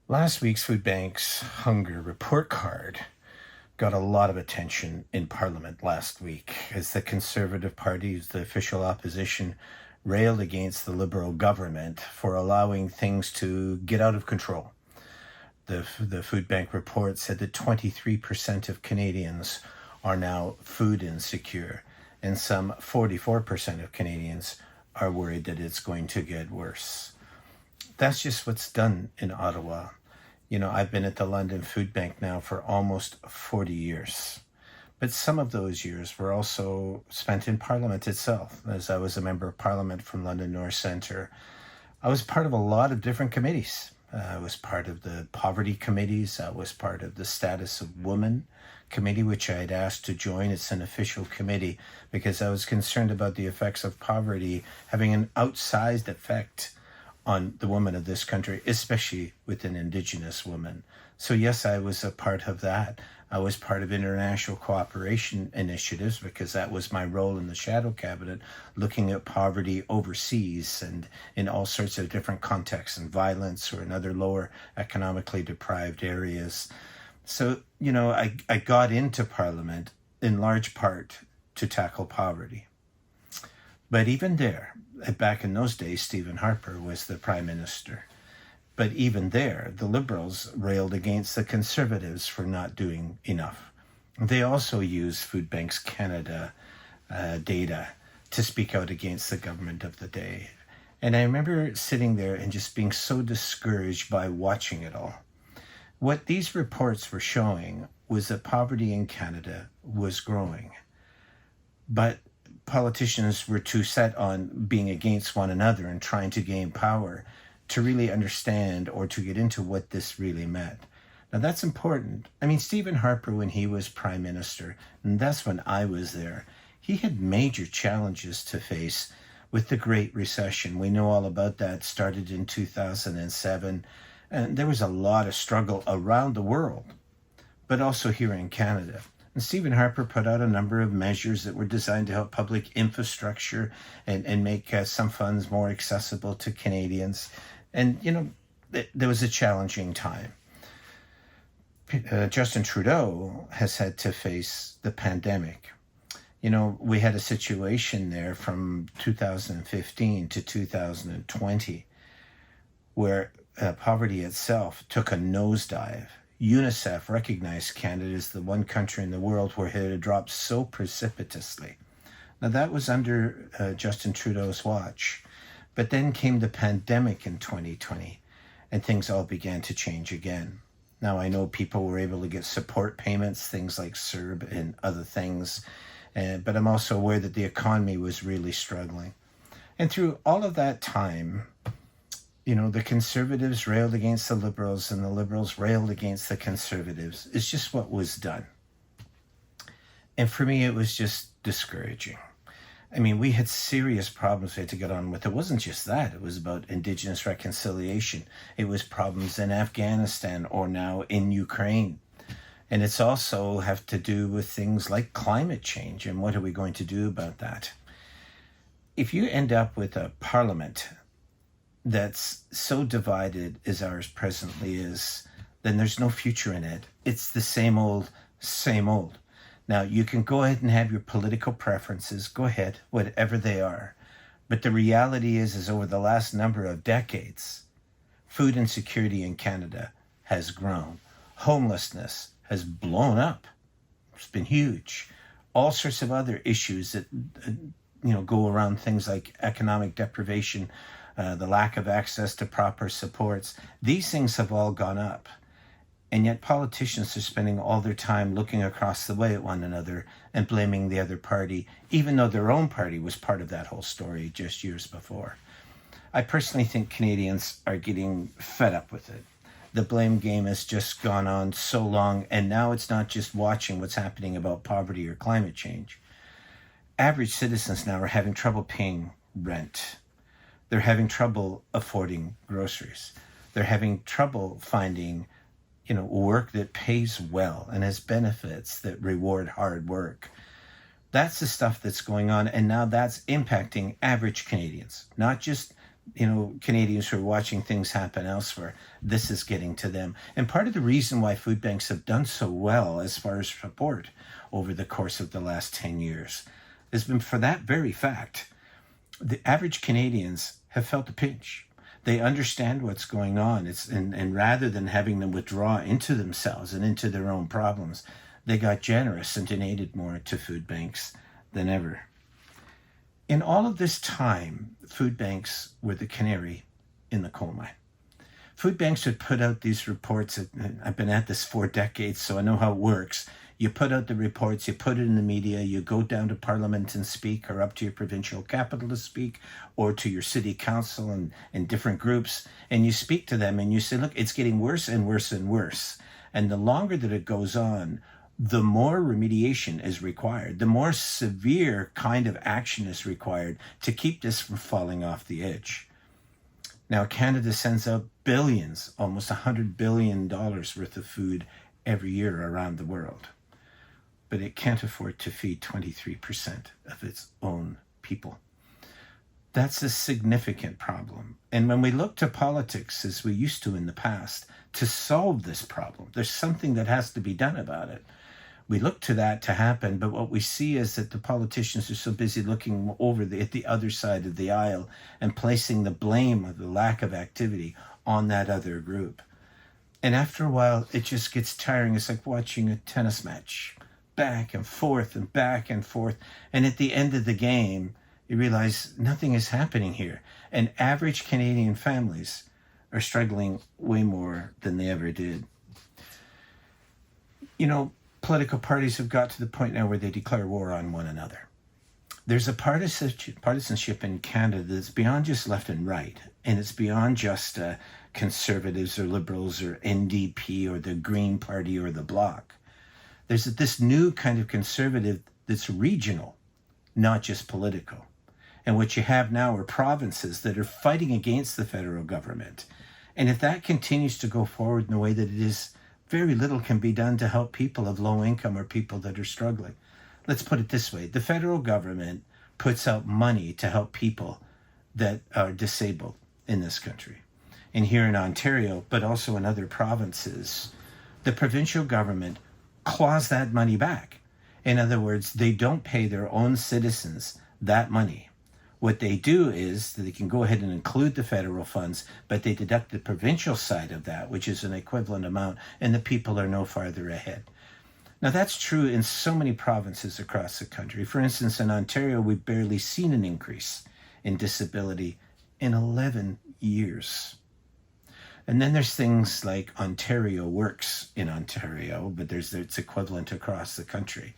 Last week's Food Bank's Hunger Report Card got a lot of attention in Parliament last week as the Conservative Party, the official opposition, railed against the Liberal government for allowing things to get out of control. The Food Bank report said that 23% of Canadians are now food insecure, and some 44% of Canadians are worried that it's going to get worse. That's just what's done in Ottawa. I've been at the London Food Bank now for almost 40 years. But some of those years were also spent in Parliament itself, as I was a member of Parliament from London North Centre. I was part of a lot of different committees. I was part of the poverty committees. I was part of the Status of Women committee, which I had asked to join. It's an official committee because I was concerned about the effects of poverty having an outsized effect on the women of this country, especially with an Indigenous woman. So yes, I was a part of that. I was part of international cooperation initiatives because that was my role in the shadow cabinet, looking at poverty overseas and in all sorts of different contexts, and violence or in other lower economically deprived areas. So, I got into Parliament in large part to tackle poverty. But even there, back in those days, Stephen Harper was the Prime Minister. But even there, the Liberals railed against the Conservatives for not doing enough. They also used Food Banks Canada data to speak out against the government of the day. And I remember sitting there and just being so discouraged by watching it all. What these reports were showing was that poverty in Canada was growing. But politicians were too set on being against one another and trying to gain power to really understand or to get into what this really meant. Now that's important. Stephen Harper, when he was Prime Minister, and that's when I was there, he had major challenges to face with the Great Recession. We know all about that. Started in 2007, and there was a lot of struggle around the world, but also here in Canada. And Stephen Harper put out a number of measures that were designed to help public infrastructure and make some funds more accessible to Canadians. And, there was a challenging time. Justin Trudeau has had to face the pandemic. We had a situation there from 2015 to 2020 where poverty itself took a nosedive. UNICEF recognized Canada as the one country in the world where it had dropped so precipitously. Now that was under Justin Trudeau's watch. But then came the pandemic in 2020 and things all began to change again. Now I know people were able to get support payments, things like CERB and other things, but I'm also aware that the economy was really struggling. And through all of that time, the Conservatives railed against the Liberals and the Liberals railed against the Conservatives. It's just what was done. And for me, it was just discouraging. We had serious problems we had to get on with. It wasn't just that. It was about Indigenous reconciliation. It was problems in Afghanistan or now in Ukraine. And it's also have to do with things like climate change and what are we going to do about that. If you end up with a parliament that's so divided as ours presently is, then there's no future in it. It's the same old, same old. Now, you can go ahead and have your political preferences. Go ahead, whatever they are. But the reality is over the last number of decades, food insecurity in Canada has grown. Homelessness has blown up. It's been huge. All sorts of other issues that go around things like economic deprivation, the lack of access to proper supports. These things have all gone up. And yet politicians are spending all their time looking across the way at one another and blaming the other party, even though their own party was part of that whole story just years before. I personally think Canadians are getting fed up with it. The blame game has just gone on so long, and now it's not just watching what's happening about poverty or climate change. Average citizens now are having trouble paying rent. They're having trouble affording groceries. They're having trouble finding work that pays well and has benefits that reward hard work. That's the stuff that's going on. And now that's impacting average Canadians, not just Canadians who are watching things happen elsewhere, this is getting to them. And part of the reason why food banks have done so well as far as support over the course of the last 10 years has been for that very fact. The average Canadians have felt the pinch. They understand what's going on. And rather than having them withdraw into themselves and into their own problems, they got generous and donated more to food banks than ever. In all of this time, food banks were the canary in the coal mine. Food banks would put out these reports. I've been at this 4 decades, so I know how it works. You put out the reports, you put it in the media, you go down to Parliament and speak, or up to your provincial capital to speak, or to your city council and different groups, and you speak to them and you say, look, it's getting worse and worse and worse. And the longer that it goes on, the more remediation is required, the more severe kind of action is required to keep this from falling off the edge. Now, Canada sends out billions, almost $100 billion worth of food every year around the world, but it can't afford to feed 23% of its own people. That's a significant problem. And when we look to politics, as we used to in the past, to solve this problem, there's something that has to be done about it. We look to that to happen, but what we see is that the politicians are so busy looking over at the other side of the aisle and placing the blame of the lack of activity on that other group. And after a while, it just gets tiring. It's like watching a tennis match, back and forth and back and forth. And at the end of the game, you realize nothing is happening here. And average Canadian families are struggling way more than they ever did. Political parties have got to the point now where they declare war on one another. There's a partisanship in Canada that's beyond just left and right, and it's beyond just Conservatives or Liberals or NDP or the Green Party or the Bloc. There's this new kind of conservative that's regional, not just political. And what you have now are provinces that are fighting against the federal government. And if that continues to go forward in the way that it is, very little can be done to help people of low income or people that are struggling. Let's put it this way. The federal government puts out money to help people that are disabled in this country. And here in Ontario, but also in other provinces, the provincial government claws that money back. In other words, they don't pay their own citizens that money. What they do is that they can go ahead and include the federal funds, but they deduct the provincial side of that, which is an equivalent amount, and the people are no farther ahead. Now, that's true in so many provinces across the country. For instance, in Ontario, we've barely seen an increase in disability in 11 years. And then there's things like Ontario Works in Ontario, but it's equivalent across the country.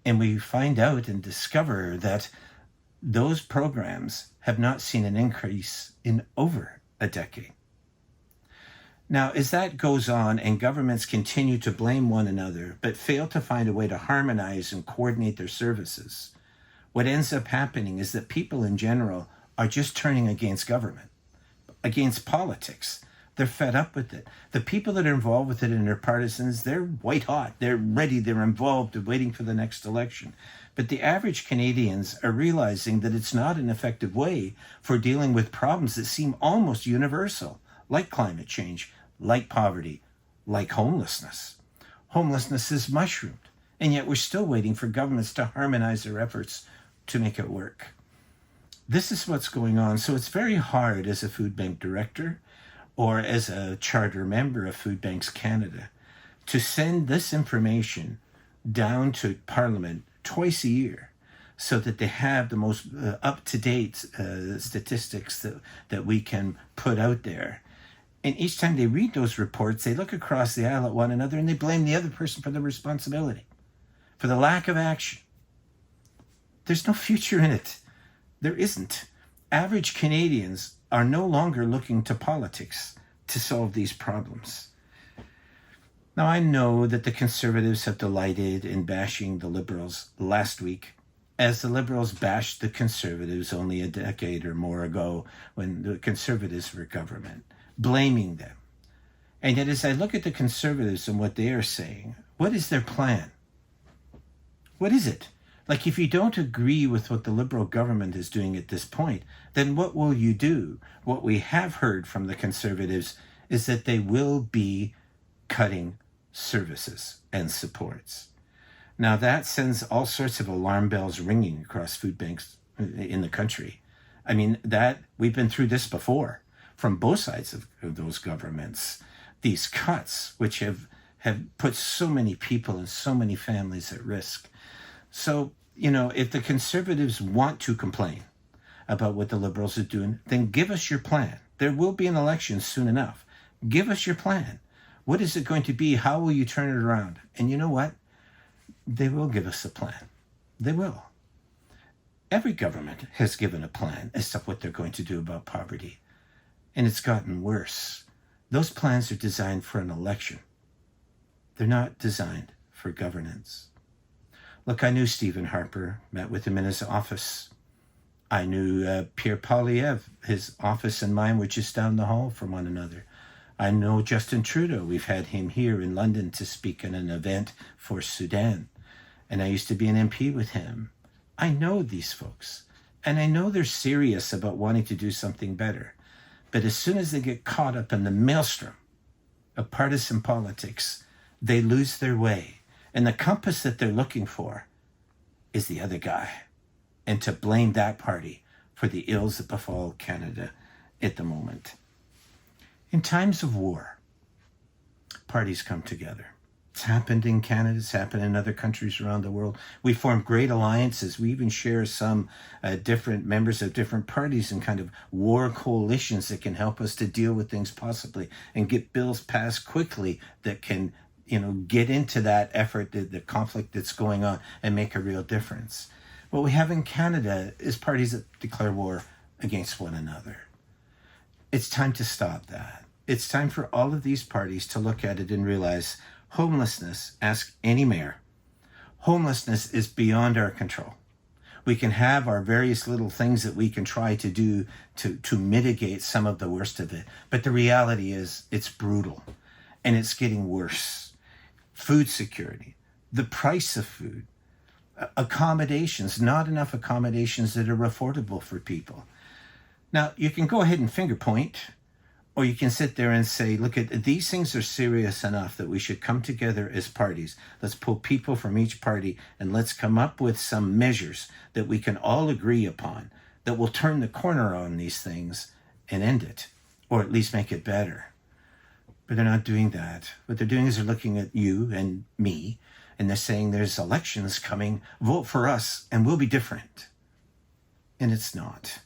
And we find out and discover that those programs have not seen an increase in over a decade. Now, as that goes on and governments continue to blame one another, but fail to find a way to harmonize and coordinate their services, what ends up happening is that people in general are just turning against government, against politics. They're fed up with it. The people that are involved with it and their partisans, they're white hot. They're ready. They're involved. They're waiting for the next election. But the average Canadians are realizing that it's not an effective way for dealing with problems that seem almost universal, like climate change, like poverty, like homelessness. Homelessness is mushroomed, and yet we're still waiting for governments to harmonize their efforts to make it work. This is what's going on. So it's very hard as a food bank director or as a charter member of Food Banks Canada to send this information down to Parliament twice a year so that they have the most up-to-date statistics that we can put out there. And each time they read those reports, they look across the aisle at one another and they blame the other person for the responsibility, for the lack of action. There's no future in it. There isn't. Average Canadians are no longer looking to politics to solve these problems. Now, I know that the Conservatives have delighted in bashing the Liberals last week, as the Liberals bashed the Conservatives only a decade or more ago when the Conservatives were government, blaming them. And yet, as I look at the Conservatives and what they are saying, what is their plan? What is it? Like, if you don't agree with what the Liberal government is doing at this point, then what will you do? What we have heard from the Conservatives is that they will be cutting services and supports. Now, that sends all sorts of alarm bells ringing across food banks in the country. I mean, that we've been through this before from both sides of those governments. These cuts, which have put so many people and so many families at risk. So, if the Conservatives want to complain about what the Liberals are doing, then give us your plan. There will be an election soon enough. Give us your plan. What is it going to be? How will you turn it around? And you know what? They will give us a plan. They will. Every government has given a plan as to what they're going to do about poverty. And it's gotten worse. Those plans are designed for an election. They're not designed for governance. Look, I knew Stephen Harper, met with him in his office. I knew Pierre Poilievre. His office and mine were just down the hall from one another. I know Justin Trudeau. We've had him here in London to speak at an event for Sudan. And I used to be an MP with him. I know these folks. And I know they're serious about wanting to do something better. But as soon as they get caught up in the maelstrom of partisan politics, they lose their way. And the compass that they're looking for is the other guy. And to blame that party for the ills that befall Canada at the moment. In times of war, parties come together. It's happened in Canada. It's happened in other countries around the world. We form great alliances. We even share some different members of different parties and kind of war coalitions that can help us to deal with things possibly and get bills passed quickly that can get into that effort, the conflict that's going on, and make a real difference. What we have in Canada is parties that declare war against one another. It's time to stop that. It's time for all of these parties to look at it and realize homelessness, ask any mayor, homelessness is beyond our control. We can have our various little things that we can try to do to mitigate some of the worst of it. But the reality is it's brutal and it's getting worse. Food security, the price of food, accommodations, not enough accommodations that are affordable for people. Now, you can go ahead and finger point, or you can sit there and say, look, these things are serious enough that we should come together as parties. Let's pull people from each party and let's come up with some measures that we can all agree upon that will turn the corner on these things and end it, or at least make it better. But they're not doing that. What they're doing is they're looking at you and me, and they're saying there's elections coming, vote for us, and we'll be different. And it's not.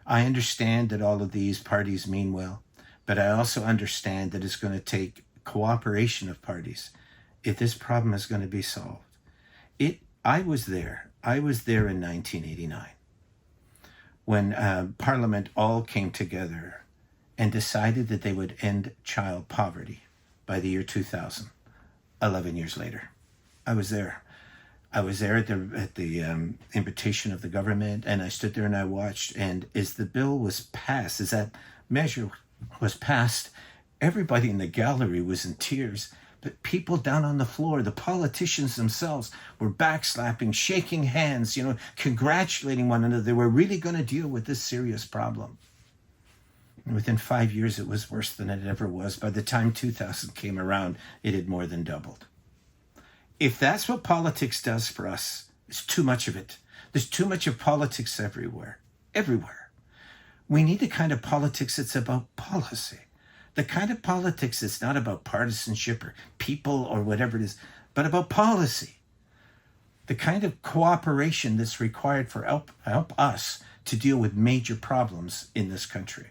I understand that all of these parties mean well, but I also understand that it's going to take cooperation of parties if this problem is going to be solved. I was there in 1989 when Parliament all came together and decided that they would end child poverty by the year 2000, 11 years later. I was there. I was there at the invitation of the government, and I stood there and I watched. And as the bill was passed, as that measure was passed, everybody in the gallery was in tears. But people down on the floor, the politicians themselves, were backslapping, shaking hands, congratulating one another. They were really going to deal with this serious problem. And within 5 years, it was worse than it ever was. By the time 2000 came around, it had more than doubled. If that's what politics does for us, it's too much of it. There's too much of politics everywhere. We need the kind of politics that's about policy. The kind of politics that's not about partisanship or people or whatever it is, but about policy. The kind of cooperation that's required for help us to deal with major problems in this country.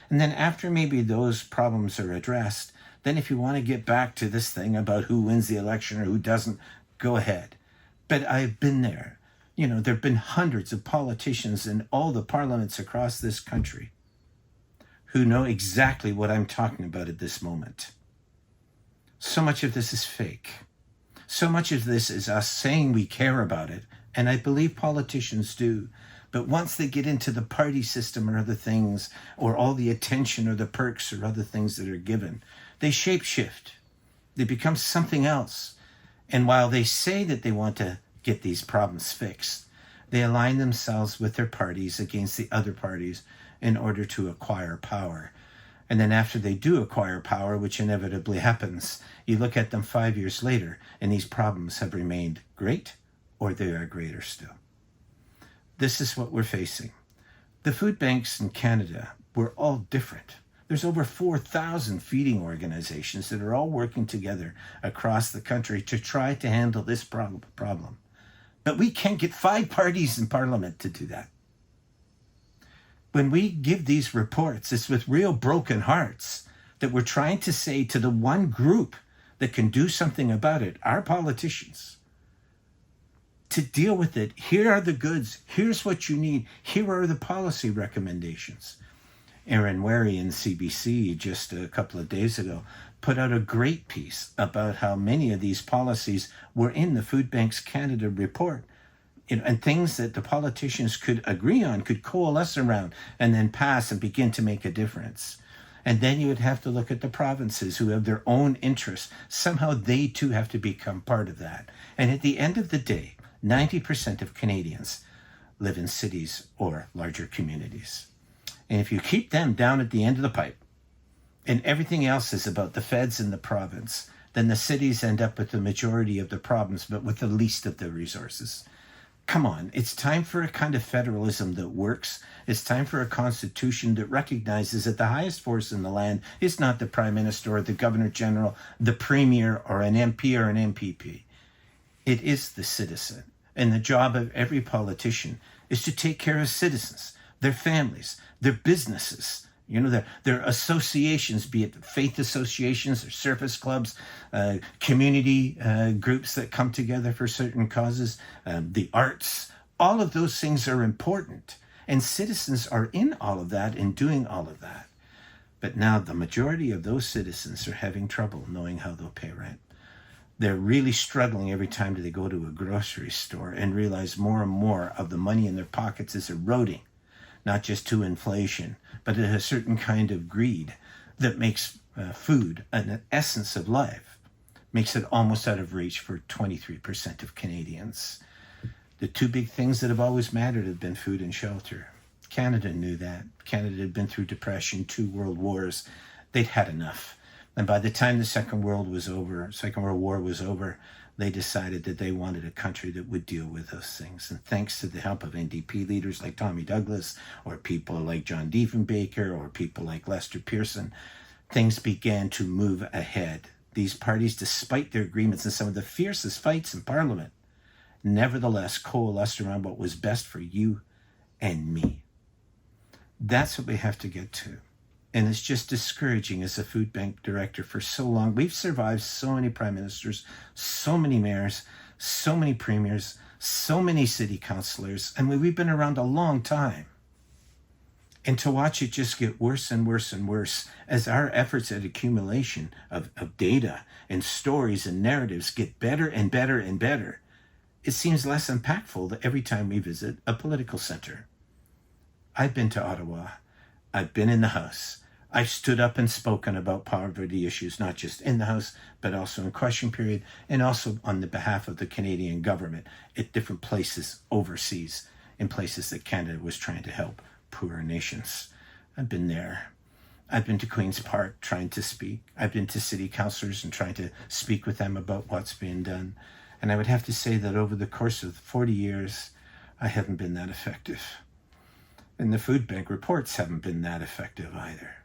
And then after maybe those problems are addressed, then if you want to get back to this thing about who wins the election or who doesn't, go ahead. But I've been there. There have been hundreds of politicians in all the parliaments across this country who know exactly what I'm talking about at this moment. So much of this is fake. So much of this is us saying we care about it, and I believe politicians do. But once they get into the party system or other things, or all the attention or the perks or other things that are given, they shapeshift. They become something else. And while they say that they want to get these problems fixed. They align themselves with their parties against the other parties in order to acquire power. And then after they do acquire power, which inevitably happens, you look at them 5 years later, and these problems have remained great, or they are greater still. This is what we're facing. The food banks in Canada were all different. There's over 4,000 feeding organizations that are all working together across the country to try to handle this problem. But we can't get 5 parties in Parliament to do that. When we give these reports, it's with real broken hearts that we're trying to say to the one group that can do something about it, our politicians, to deal with it. Here are the goods. Here's what you need. Here are the policy recommendations. Aaron Wary in CBC just a couple of days ago put out a great piece about how many of these policies were in the Food Banks Canada report, and things that the politicians could agree on, could coalesce around, and then pass and begin to make a difference. And then you would have to look at the provinces who have their own interests. Somehow they too have to become part of that. And at the end of the day, 90% of Canadians live in cities or larger communities. And if you keep them down at the end of the pipe, and everything else is about the feds and the province, then the cities end up with the majority of the problems, but with the least of the resources. Come on, it's time for a kind of federalism that works. It's time for a constitution that recognizes that the highest force in the land is not the Prime Minister or the Governor General, the Premier or an MP or an MPP. It is the citizen. And the job of every politician is to take care of citizens, their families, their businesses, their associations, be it faith associations or service clubs, community groups that come together for certain causes, the arts. All of those things are important. And citizens are in all of that and doing all of that. But now the majority of those citizens are having trouble knowing how they'll pay rent. They're really struggling every time they go to a grocery store and realize more and more of the money in their pockets is eroding, not just to inflation, but a certain kind of greed that makes food an essence of life, makes it almost out of reach for 23% of Canadians. The 2 big things that have always mattered have been food and shelter. Canada knew that. Canada had been through depression, 2 world wars. They'd had enough. And by the time the Second World War was over, they decided that they wanted a country that would deal with those things. And thanks to the help of NDP leaders like Tommy Douglas, or people like John Diefenbaker, or people like Lester Pearson, things began to move ahead. These parties, despite their agreements and some of the fiercest fights in Parliament, nevertheless coalesced around what was best for you and me. That's what we have to get to. And it's just discouraging as a food bank director for so long. We've survived so many prime ministers, so many mayors, so many premiers, so many city councillors. And we've been around a long time. And to watch it just get worse and worse and worse as our efforts at accumulation of data and stories and narratives get better and better and better, it seems less impactful every time we visit a political center. I've been to Ottawa. I've been in the House. I've stood up and spoken about poverty issues, not just in the House, but also in question period, and also on the behalf of the Canadian government at different places overseas, in places that Canada was trying to help poorer nations. I've been there. I've been to Queen's Park trying to speak. I've been to city councillors and trying to speak with them about what's being done. And I would have to say that over the course of 40 years, I haven't been that effective. And the food bank reports haven't been that effective either.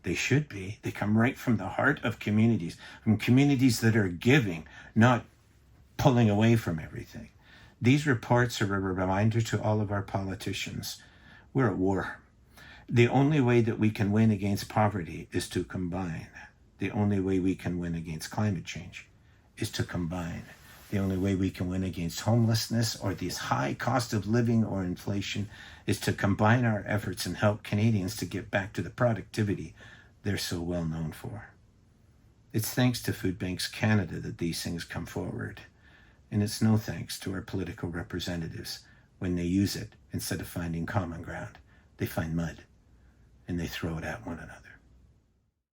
They should be. They come right from the heart of communities, from communities that are giving, not pulling away from everything. These reports are a reminder to all of our politicians. We're at war. The only way that we can win against poverty is to combine. The only way we can win against climate change is to combine. The only way we can win against homelessness or this high cost of living or inflation is to combine our efforts and help Canadians to get back to the productivity they're so well known for. It's thanks to Food Banks Canada that these things come forward. And it's no thanks to our political representatives when they use it instead of finding common ground. They find mud and they throw it at one another.